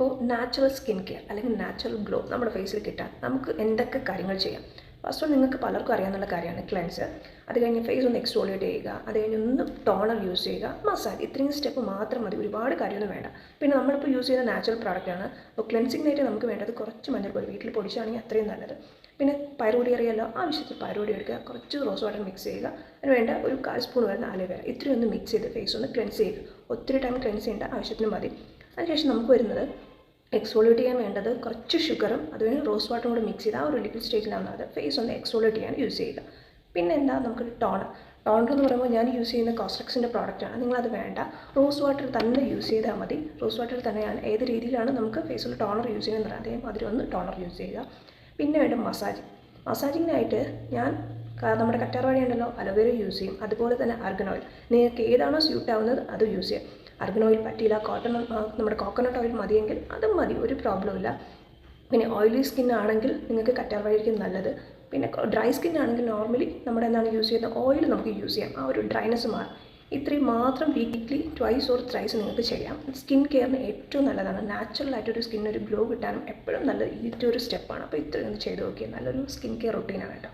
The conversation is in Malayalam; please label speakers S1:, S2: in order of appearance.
S1: ഇപ്പോൾ നാച്ചുറൽ സ്കിൻ കെയർ അല്ലെങ്കിൽ നാച്ചുറൽ ഗ്ലോ നമ്മുടെ ഫേസിൽ കിട്ടാൻ നമുക്ക് എന്തൊക്കെ കാര്യങ്ങൾ ചെയ്യാം? ഫസ്റ്റ് ഓൾ നിങ്ങൾക്ക് പലർക്കും അറിയാവുന്ന കാര്യമാണ് ക്ലെൻസർ. അത് കഴിഞ്ഞ് ഫേസ് ഒന്ന് എക്സ്ഫോളിയേറ്റ് ചെയ്യുക, അത് കഴിഞ്ഞ് ഒന്ന് ടോണർ യൂസ് ചെയ്യുക, മസാജ്. ഇത്രയും സ്റ്റെപ്പ് മാത്രം മതി, ഒരുപാട് കാര്യമൊന്നും വേണ്ട. പിന്നെ നമ്മളിപ്പോൾ യൂസ് ചെയ്യുന്ന നാച്ചുറൽ പ്രോഡക്റ്റാണ്. അപ്പോൾ ക്ലെൻസിങ്ങിനായിട്ട് നമുക്ക് വേണ്ടത് കുറച്ച് മഞ്ഞൾപ്പൊടി, വീട്ടിൽ പൊടിച്ചാണെങ്കിൽ അത്രയും നല്ലത്. പിന്നെ പയറുപൊടി അറിയാമല്ലോ, ആവശ്യത്തിൽ പയറുപൊടി എടുക്കുക, കുറച്ച് റോസ് വാട്ടർ മിക്സ് ചെയ്യുക, അതിന് വേണ്ട ഒരു 1/4 സ്പൂൺ വരുന്ന അലോവേര, ഇത്രയും ഒന്ന് മിക്സ് ചെയ്ത് ഫേസ് ഒന്ന് ക്ലെൻസ് ചെയ്യുക. ഒത്തിരി ടൈം ക്ലെൻസ് ചെയ്യേണ്ട, ആവശ്യത്തിന് മതി. അതിനുശേഷം നമുക്ക് വരുന്നത് എക്സ്ഫോളിയേറ്റ് ചെയ്യാൻ വേണ്ടത് കുറച്ച് ഷുഗറും അതുപോലെ റോസ് വാട്ടറും കൂടെ മിക്സ് ചെയ്ത് ആ ഒരു ലിക്വിഡ് സ്റ്റേജിലാണ് അത് ഫേസ് ഒന്ന് എക്സ്ഫോളിയേറ്റ് ചെയ്യാൻ യൂസ് ചെയ്യുക. പിന്നെ എന്താ, നമുക്ക് ടോണർ എന്ന് പറയുമ്പോൾ ഞാൻ യൂസ് ചെയ്യുന്ന കോസ്ട്രക്സിൻ്റെ പ്രോഡക്റ്റാണ്. നിങ്ങളത് വേണ്ട, റോസ് വാട്ടർ തന്നെ യൂസ് ചെയ്താൽ മതി. റോസ് വാട്ടർ തന്നെയാണ് ഏത് രീതിയിലാണ് നമുക്ക് ഫേസിൽ ടോണർ യൂസ് ചെയ്യുന്നത് അതേമാതിരി ഒന്ന് ടോണർ യൂസ് ചെയ്യുക. പിന്നെ വേണ്ട മസാജിങ്ങിനായിട്ട് ഞാൻ നമ്മുടെ കറ്റാർവാഴ ഉണ്ടല്ലോ, അലോവേര യൂസ് ചെയ്യും. അതുപോലെ തന്നെ ആർഗൻ ഓയിൽ, നിങ്ങൾക്ക് ഏതാണോ സ്യൂട്ട് ആവുന്നത് അത് യൂസ് ചെയ്യാം. ആർഗൻ ഓയിൽ പറ്റിയില്ല, നമ്മുടെ കോക്കനട്ട് ഓയിൽ മതിയെങ്കിൽ അതും മതി, ഒരു പ്രോബ്ലം ഇല്ല. പിന്നെ ഓയിലി സ്കിൻ ആണെങ്കിൽ നിങ്ങൾക്ക് കറ്റാർവാഴയായിരിക്കും നല്ലത്. പിന്നെ ഡ്രൈ സ്കിൻ ആണെങ്കിൽ നോർമലി നമ്മുടെ എന്താണ് യൂസ് ചെയ്യുന്ന ഓയിൽ നമുക്ക് യൂസ് ചെയ്യാം, ആ ഒരു ഡ്രൈനെസ് മാറും. ഇത്രയും മാത്രം വീക്ക്ലി 2 or 3 നിങ്ങൾക്ക് ചെയ്യാം. സ്കിൻ കെയറിന് ഏറ്റവും നല്ലതാണ്. നാച്ചുറലായിട്ടൊരു സ്കിന്നൊരു ഗ്ലോ കിട്ടാനും എപ്പോഴും നല്ലത് ഈ ഒരു സ്റ്റെപ്പാണ്. അപ്പോൾ ഇത്രയും ഒന്ന് ചെയ്ത് നോക്കിയാൽ നല്ലൊരു സ്കിൻ കെയർ റൊട്ടീനാണ് കേട്ടോ.